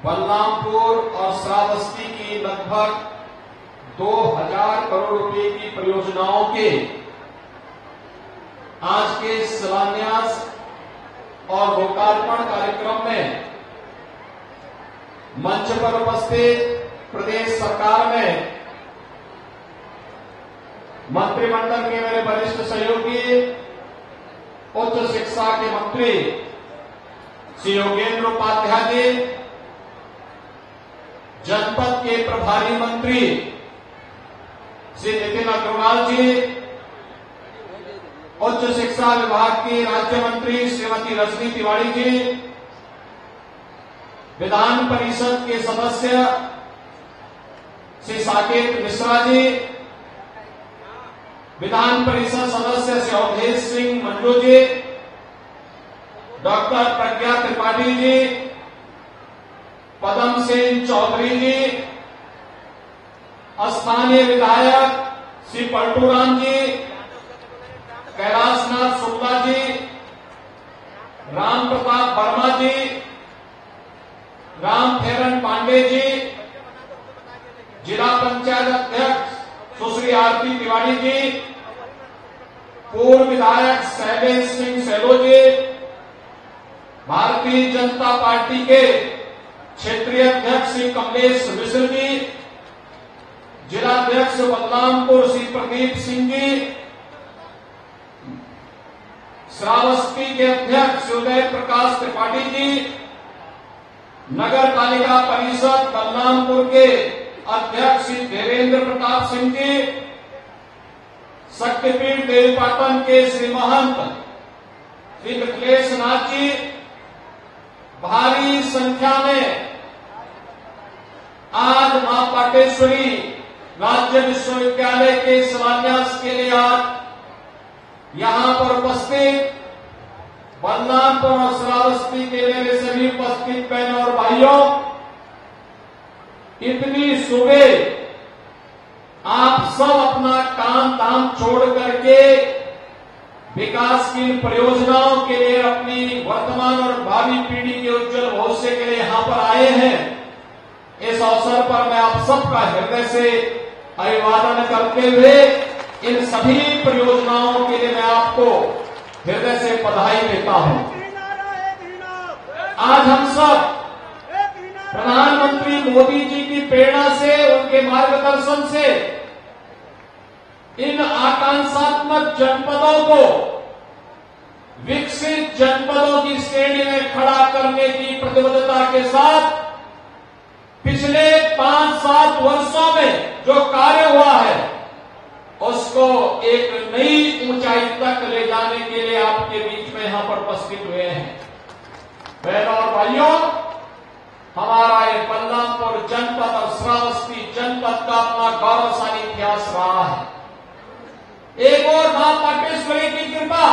बलरामपुर और श्रावस्ती की लगभग 2000 करोड़ रुपए की परियोजनाओं के आज के शिलान्यास और लोकार्पण कार्यक्रम में मंच पर उपस्थित प्रदेश सरकार में मंत्रिमंडल के मेरे वरिष्ठ सहयोगी उच्च शिक्षा के मंत्री श्री योगेंद्र उपाध्याय जी, जनपद के प्रभारी मंत्री श्री नितिन अग्रवाल जी, उच्च शिक्षा विभाग की राज्य मंत्री श्रीमती रजनी तिवारी जी, विधान परिषद के सदस्य श्री साकेत मिश्रा जी, विधान परिषद सदस्य श्री अवधेश सिंह मंजू जी, डॉक्टर प्रज्ञा त्रिपाठी जी, पदम सिंह चौधरी जी, स्थानीय विधायक श्री पलटूराम जी, कैलाशनाथ शुक्ला जी, राम प्रताप वर्मा जी, राम फेरन पांडे जी, जिला पंचायत अध्यक्ष सुश्री आरती तिवारी जी, पूर्व विधायक शैलेश सिंह सेलो जी, भारतीय जनता पार्टी के क्षेत्रीय अध्यक्ष श्री कमलेश मिश्र जी, जिलाध्यक्ष बलरामपुर श्री प्रदीप सिंह जी, श्रावस्ती के अध्यक्ष उदय प्रकाश त्रिपाठी जी, नगर पालिका परिषद बलरामपुर के अध्यक्ष श्री देवेंद्र प्रताप सिंह जी, शक्तिपीठ देवीपाटन के श्री महंत श्री मिथिलेश नाथ जी, भारी संख्या में आज मां पाटेश्वरी राज्य विश्वविद्यालय के शिलान्यास के लिए आज यहां पर उपस्थित बलरामपुर और श्रावस्ती के मेरे सभी उपस्थित बहनों और भाइयों, इतनी सुबह आप सब अपना काम धाम छोड़ करके विकास की परियोजनाओं के लिए अपनी वर्तमान और भावी पीढ़ी के उज्जवल भविष्य के लिए यहां पर आए हैं। इस अवसर पर मैं आप सबका हृदय से अभिवादन करते हुए इन सभी परियोजनाओं के लिए मैं आपको हृदय से बधाई देता हूं। आज हम सब प्रधानमंत्री मोदी जी की प्रेरणा से, उनके मार्गदर्शन से इन आकांक्षात्मक जनपदों को विकसित जनपदों की श्रेणी में खड़ा करने की प्रतिबद्धता के साथ पिछले 5-7 वर्षों में जो कार्य हुआ है उसको एक नई ऊंचाई तक ले जाने के लिए आपके बीच में यहां पर उपस्थित हुए हैं। बहनों और भाइयों, हमारा ये बलरामपुर जनपद और श्रावस्ती जनपद का अपना गौरवशाली इतिहास रहा है। एक और मां पाटेश्वरी की कृपा,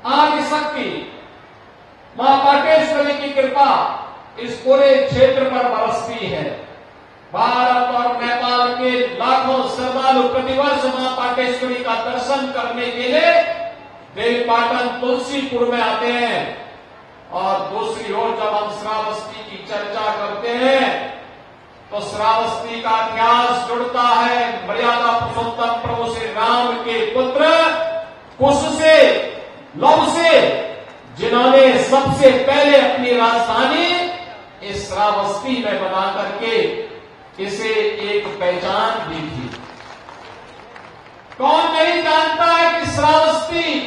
आदि शक्ति मां पाटेश्वरी की कृपा इस पूरे क्षेत्र पर बरसती है। भारत और नेपाल के लाखों श्रद्धालु प्रतिवर्ष मां पाटेश्वरी का दर्शन करने के लिए देवीपाटन तुलसीपुर में आते हैं। और दूसरी ओर जब हम श्रावस्ती की चर्चा करते हैं तो श्रावस्ती का इतिहास जुड़ता है मर्यादा पुरुषोत्तम प्रभु श्री राम के पुत्र कुश से, लव से, जिन्होंने सबसे पहले अपनी राजधानी इस श्रावस्ती में बना करके इसे एक पहचान दी थी। कौन नहीं जानता है कि श्रावस्ती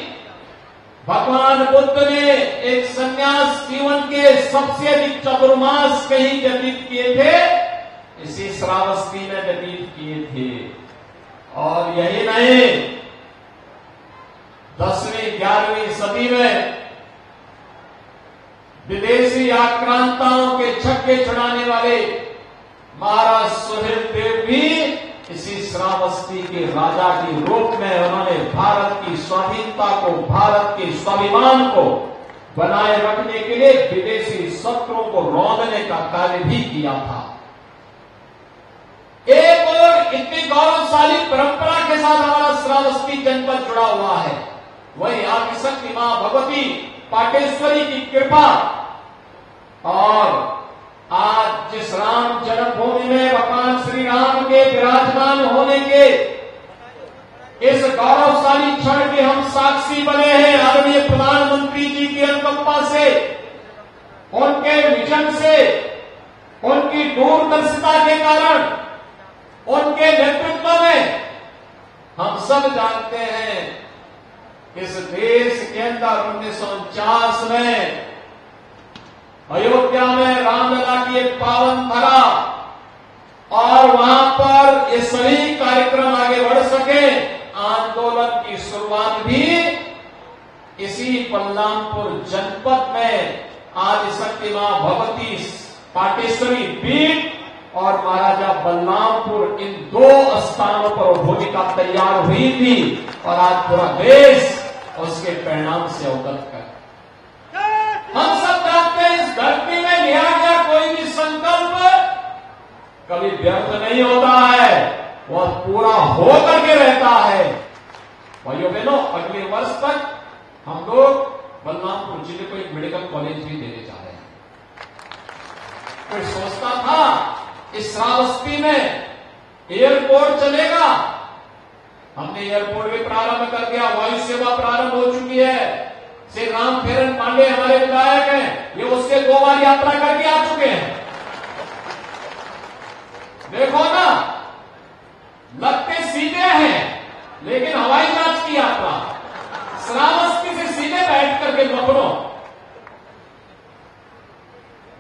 भगवान बुद्ध ने एक संन्यास जीवन के सबसे अधिक चतुर्मास कहीं व्यतीत किए थे, इसी श्रावस्ती में व्यतीत किए थे। और यही नहीं, 10वीं 11वीं सदी में विदेशी आक्रांताओं के छक्के छुड़ाने वाले महाराज सुहेल देव भी इसी श्रावस्ती के राजा के रूप में उन्होंने भारत की स्वाधीनता को, भारत के स्वाभिमान को बनाए रखने के लिए विदेशी शत्रुओं को रौंदने का कार्य भी किया था। एक और इतनी गौरवशाली परंपरा के साथ हमारा श्रावस्ती जनपद जुड़ा हुआ है, वही आदिशक्ति मां भगवती पाटेश्वरी की कृपा। और आज जिस राम जन्मभूमि में भगवान श्री राम के विराजमान होने के इस गौरवशाली क्षण के हम साक्षी बने हैं, आदरणीय प्रधानमंत्री जी की अनुकंपा से, उनके विजन से, उनकी दूरदर्शिता के कारण, उनके नेतृत्व में हम सब जानते हैं इस देश के अंदर 1949 में अयोध्या में रामलला की एक पावन धरा और वहां पर ये सभी कार्यक्रम आगे बढ़ सके। आंदोलन की शुरुआत भी इसी बलरामपुर जनपद में आदिशक्ति मां भगवती पाटेश्वरी पीठ और महाराजा बलरामपुर इन दो स्थानों पर भूमिका तैयार हुई थी और आज पूरा देश उसके परिणाम से अवगत है। हम सब जानते हैं इस धरती में लिया गया कोई भी संकल्प कभी व्यर्थ नहीं होता है, वह पूरा होकर के रहता है। भाइयों बहनों, अगले वर्ष तक हम लोग बलरामपुर जिले को एक मेडिकल कॉलेज भी देने जा रहे हैं। कोई सोचता था इस श्रावस्ती में एयरपोर्ट चलेगा, हमने एयरपोर्ट भी प्रारंभ कर दिया, वायु सेवा प्रारंभ हो चुकी है। श्री राम फेरन पांडे हमारे विधायक हैं, ये उसके 2 बार यात्रा करके आ चुके हैं। देखो ना, लगते सीधे हैं लेकिन हवाई जहाज की यात्रा, श्रावस्ती से सीधे बैठ करके लखनऊ,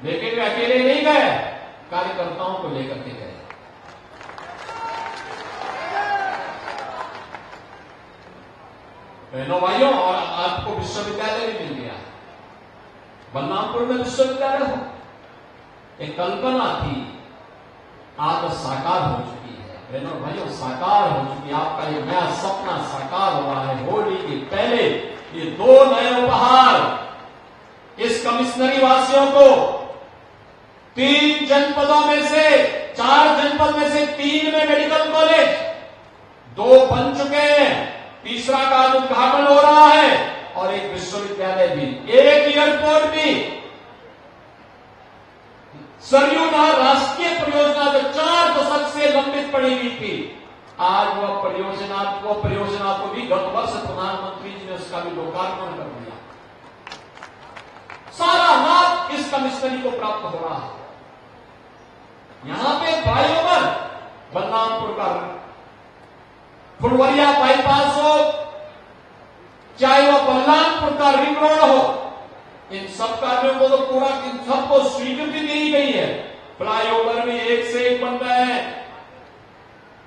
लेकिन वे अकेले नहीं गए, कार्यकर्ताओं को लेकर के गए। बहनों भाइयों, और आपको विश्वविद्यालय भी मिल गया, बलरामपुर में विश्वविद्यालय हो, एक कल्पना थी, आज साकार हो चुकी है। बहनों भाइयों, साकार हो चुकी है, आपका ये नया सपना साकार हुआ है। होली के पहले ये 2 नए उपहार इस कमिश्नरी वासियों को 3 जनपदों में से 4 जनपद में से 3 में मेडिकल कॉलेज 2 बन चुके हैं, तीसरा का उद्घाटन हो रहा है और एक विश्वविद्यालय भी, एक एयरपोर्ट भी। सरयू नहर राष्ट्रीय परियोजना जो 4 दशक से लंबित पड़ी हुई थी, आज वह परियोजना को भी गत वर्ष प्रधानमंत्री जी ने उसका भी लोकार्पण कर दिया। सारा लाभ इस कमिश्नरी को प्राप्त हो रहा है। यहां पे फ्लाईओवर बलरामपुर का फुलवरिया बाईपास हो, चाहे वह बलरामपुर का रिंग रोड हो, इन सब कार्यों को तो पूरा इन सबको स्वीकृति दी गई है। फ्लाईओवर भी एक से एक बन रहे हैं।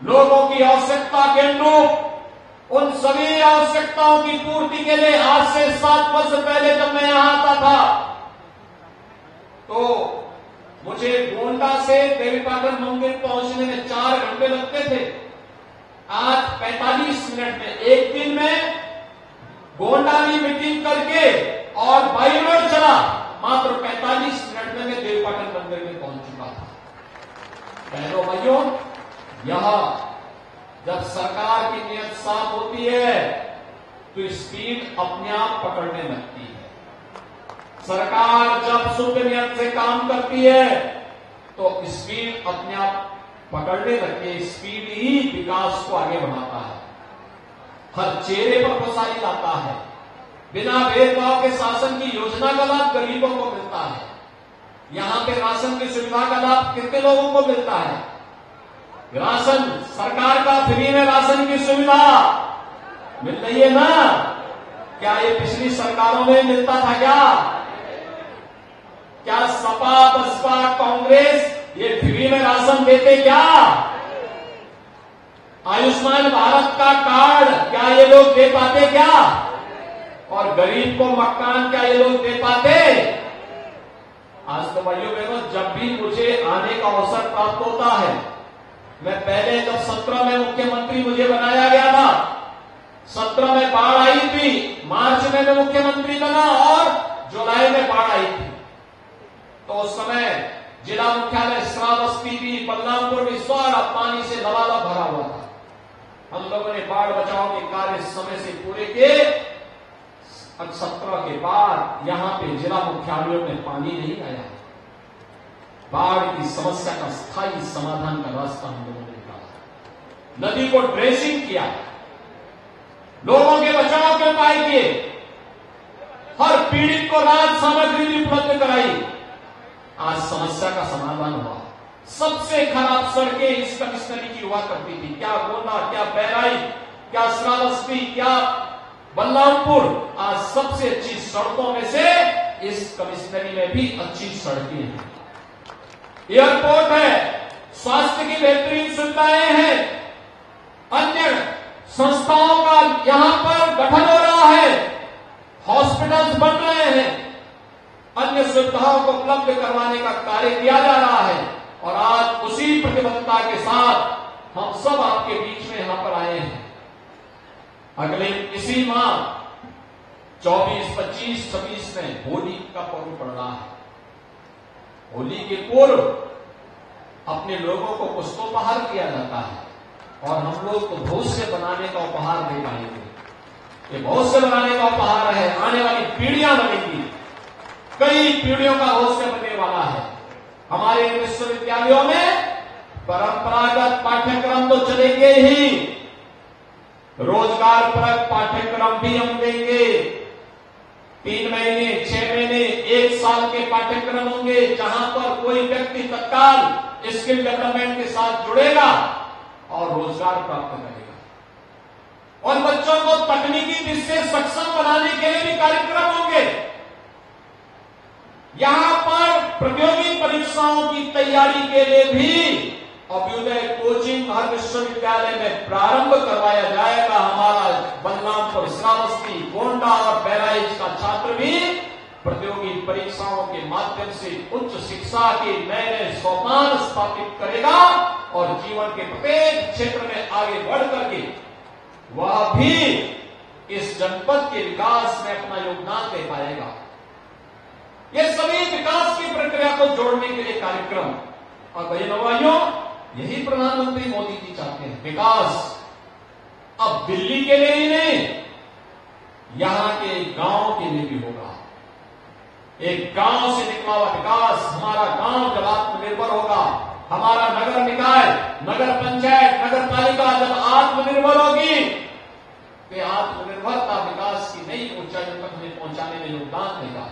लोगों की आवश्यकता के अनुरूप उन सभी आवश्यकताओं की पूर्ति के लिए आज से 7 वर्ष पहले जब मैं यहां आता था तो मुझे गोंडा से देवीपाटन मंदिर पहुंचने में 4 घंटे लगते थे। आज 45 मिनट में, एक दिन में गोंडा की मीटिंग करके और बाई रोड चला, मात्र 45 मिनट में मैं देवीपाटन मंदिर में पहुंच चुका था। बहनों भाइयों, यह जब सरकार की नीयत साफ होती है तो स्पीड अपने आप पकड़ने लगती है। सरकार जब शुद्ध नियत से काम करती है तो स्पीड अपने आप पकड़ने लगती है। स्पीड ही विकास को आगे बढ़ाता है, हर चेहरे पर खुशहाली लाता है। बिना भेदभाव के शासन की योजना का लाभ गरीबों को मिलता है। यहां पे राशन की सुविधा का लाभ कितने लोगों को मिलता है? राशन, सरकार का फ्री में राशन की सुविधा मिल रही है ना? क्या ये पिछली सरकारों में मिलता था क्या सपा बसपा कांग्रेस ये फ्री में राशन देते क्या? आयुष्मान भारत का कार्ड क्या ये लोग दे पाते क्या? और गरीब को मकान क्या ये लोग दे पाते? आज तो भाइयों बहनों, जब भी मुझे आने का अवसर प्राप्त होता है, मैं पहले जब 17 में मुख्यमंत्री मुझे बनाया गया था, 17 में बाढ़ आई थी, मार्च में मैं मुख्यमंत्री बना और जुलाई में बाढ़ आई थी। तो उस समय जिला मुख्यालय श्रावस्ती भी, बलरामपुर भी सारा पानी से लबालब भरा हुआ था। हम लोगों ने बाढ़ बचाव के कार्य समय से पूरे किए। 17 के बाद यहां पे जिला मुख्यालयों में पानी नहीं आया। बाढ़ की समस्या का स्थायी समाधान का रास्ता हम लोगों ने निकाला। नदी को ड्रेसिंग किया, लोगों के बचाव के उपाय किए, हर पीड़ित को राहत सामग्री भी उपलब्ध कराई। आज समस्या का समाधान हुआ। सबसे खराब सड़कें इस कमिश्नरी की हुआ करती थी, क्या गोंडा, क्या बहराइच, क्या श्रावस्ती, क्या बलरामपुर। आज सबसे अच्छी सड़कों में से इस कमिश्नरी में भी अच्छी सड़कें हैं, एयरपोर्ट है, स्वास्थ्य की बेहतरीन सुविधाएं हैं, अन्य संस्थाओं का यहां पर गठन हो रहा है, हॉस्पिटल्स बन रहे हैं, अन्य सुविधाओं को उपलब्ध करवाने का कार्य किया जा रहा है। और आज उसी प्रतिबद्धता के साथ हम सब आपके बीच में यहां पर आए हैं। अगले इसी माह 24, 25, 26 में होली का पर्व पड़ रहा है। होली के पूर्व अपने लोगों को कुछ तो उपहार किया जाता है, और हम लोग तो भविष्य बनाने का उपहार दे पाएंगे। ये भविष्य बनाने का उपहार है, आने वाली पीढ़ियां बनेंगी, कई पीढ़ियों का भविष्य बनने वाला है। हमारे विश्वविद्यालयों में परंपरागत पाठ्यक्रम तो चलेंगे ही, रोजगार परक पाठ्यक्रम भी हम देंगे। 3 महीने, 6 महीने, 1 साल के पाठ्यक्रम होंगे, जहां पर कोई व्यक्ति तत्काल स्किल डेवलपमेंट के साथ जुड़ेगा और रोजगार प्राप्त करेगा। और बच्चों को तकनीकी दृष्टि से सक्षम बनाने के लिए भी कार्यक्रम होंगे। यहां पर प्रतियोगी परीक्षाओं की तैयारी के लिए भी अभ्युदय कोचिंग हर विश्वविद्यालय में प्रारंभ करवाया जाएगा। हमारा बलरामपुर, श्रावस्ती, गोंडा और बहराइच का छात्र भी प्रतियोगी परीक्षाओं के माध्यम से उच्च शिक्षा के नए नए सोपान स्थापित करेगा और जीवन के प्रत्येक क्षेत्र में आगे बढ़ करके वह भी इस जनपद के विकास में अपना योगदान दे पाएगा। ये सभी विकास की प्रक्रिया को जोड़ने के लिए कार्यक्रम, और बहनों भाइयों, यही प्रधानमंत्री मोदी जी चाहते हैं। विकास अब दिल्ली के लिए ही नहीं, यहां के गांव के लिए भी होगा। एक गांव से निकला हुआ विकास, हमारा गांव जब आत्मनिर्भर होगा, हमारा नगर निकाय, नगर पंचायत, नगर पालिका जब आत्मनिर्भर होगी, तो आत्मनिर्भरता विकास की नई ऊंचाइयों तक हमें पहुंचाने में योगदान देगा।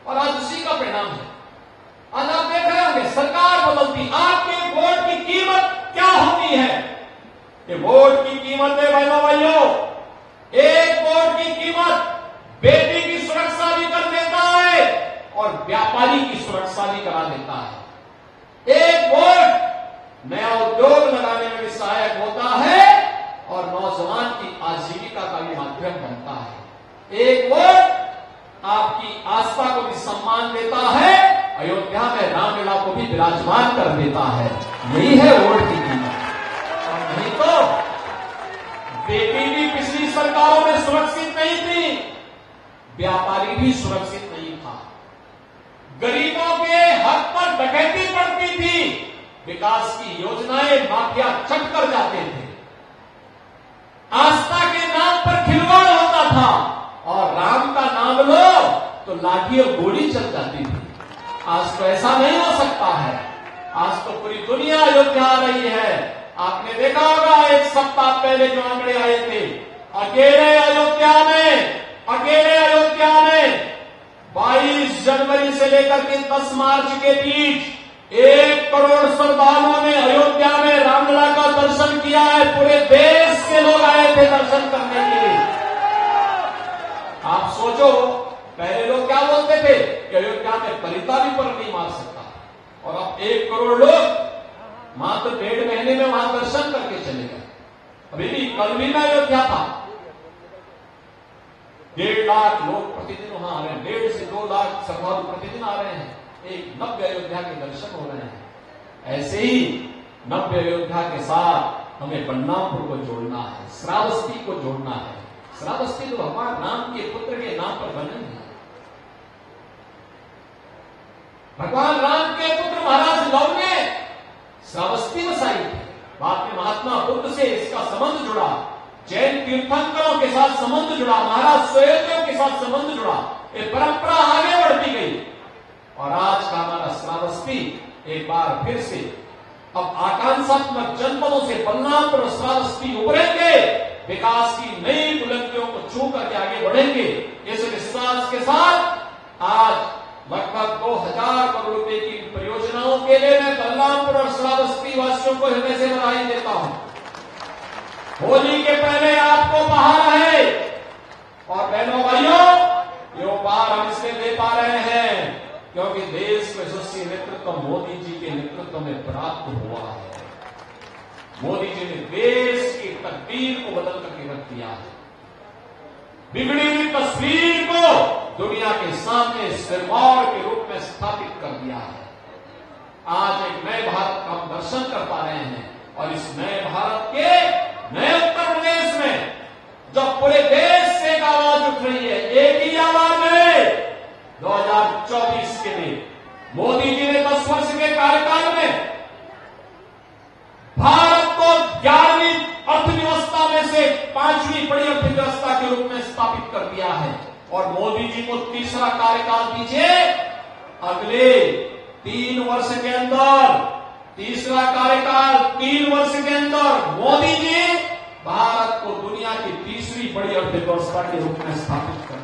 और आज उसी का परिणाम है। आज आप देख रहे होंगे सरकार बदलती, आपके वोट की कीमत क्या होती है? ये वोट की कीमत है बहनों भाइयों, एक वोट की कीमत बेटी की सुरक्षा भी कर देता है और व्यापारी की सुरक्षा भी करा देता है। एक वोट नया उद्योग लगाने में भी सहायक होता है और नौजवान की आजीविका का भी माध्यम बनता है। एक वोट आपकी आस्था को भी सम्मान देता है, अयोध्या में रामलीला को भी विराजमान कर देता है। यही है वोट की कीमत। और नहीं तो बेटी भी पिछली सरकारों में सुरक्षित नहीं थी, व्यापारी भी सुरक्षित नहीं था, गरीबों के हक पर डकैती पड़ती थी, विकास की योजनाएं माफिया छट कर जाते थे, आस्था के नाम पर खिलवाड़ होता था, और राम का नाम लो तो लाठी और गोली चल जाती थी। आज तो ऐसा नहीं हो सकता है। आज तो पूरी दुनिया अयोध्या आ रही है। आपने देखा होगा 1 सप्ताह पहले जो आंकड़े आए थे, अकेले अयोध्या में 22 जनवरी से लेकर के 10 मार्च के बीच 1 करोड़ श्रद्धालुओं ने अयोध्या में रामलला का दर्शन किया है। पूरे देश से लोग आए थे दर्शन करने के लिए। आप सोचो, पहले लोग क्या बोलते थे कि अयोध्या में परिता भी पर नहीं मार सकता, और अब 1 करोड़ लोग मात्र 1.5 महीने में वहां दर्शन करके चले गए। अभी भी कल भी मैं अयोध्या था, 1.5 लाख लोग प्रतिदिन वहां आ रहे हैं, 1.5 से 2 लाख श्रद्धालु प्रतिदिन आ रहे हैं। एक नव्य अयोध्या के दर्शन हो रहे हैं। ऐसे ही नव्य अयोध्या के साथ हमें बलरामपुर को जोड़ना है, श्रावस्ती को जोड़ना है। श्रावस्ती तो भगवान राम के पुत्र के नाम पर बने हैं। भगवान राम के पुत्र महाराज लव ने श्रावस्ती बसाई थी। बाद में महात्मा बुद्ध से इसका संबंध जुड़ा, जैन तीर्थंकरों के साथ संबंध जुड़ा, महाराज स्वयं के साथ संबंध जुड़ा, ये परंपरा आगे बढ़ती गई और आज का हमारा श्रावस्ती एक बार फिर से अब आकांक्षात्मक जनपदों से बलरामपुर और श्रावस्ती उभरेंगे, विकास की नई बुलंदियों को छू करके आगे बढ़ेंगे। इस विश्वास के साथ आज लगभग 2000 करोड़ रुपए की परियोजनाओं के लिए मैं बलरामपुर और श्रावस्ती वासियों को हृदय से बधाई देता हूं। होली के पहले आपको उपहार है और बहनों भाइयों, ये उपहार हम इसलिए दे पा रहे हैं क्योंकि देश में यशस्वी नेतृत्व मोदी जी के नेतृत्व में प्राप्त हुआ है। मोदी जी ने देश की तकदीर को बदल करके रख दिया है। बिगड़ी हुई तस्वीर को दुनिया के सामने सिरमौर के रूप में स्थापित कर दिया है। आज एक नए भारत का हम दर्शन कर पा रहे हैं और इस नए भारत के नए उत्तर प्रदेश में जब पूरे देश से एक आवाज उठ रही है, एक ही आवाज है 2024 के लिए मोदी जी ने 10 वर्ष के कार्यकाल में भारत को 11वीं अर्थव्यवस्था में से 5वीं बड़ी अर्थव्यवस्था के रूप में स्थापित कर दिया है। और मोदी जी को तीसरा कार्यकाल दीजिए, अगले 3 वर्ष के अंदर, तीसरा कार्यकाल 3 वर्ष के अंदर मोदी जी भारत को दुनिया की तीसरी बड़ी अर्थव्यवस्था के रूप में स्थापित कर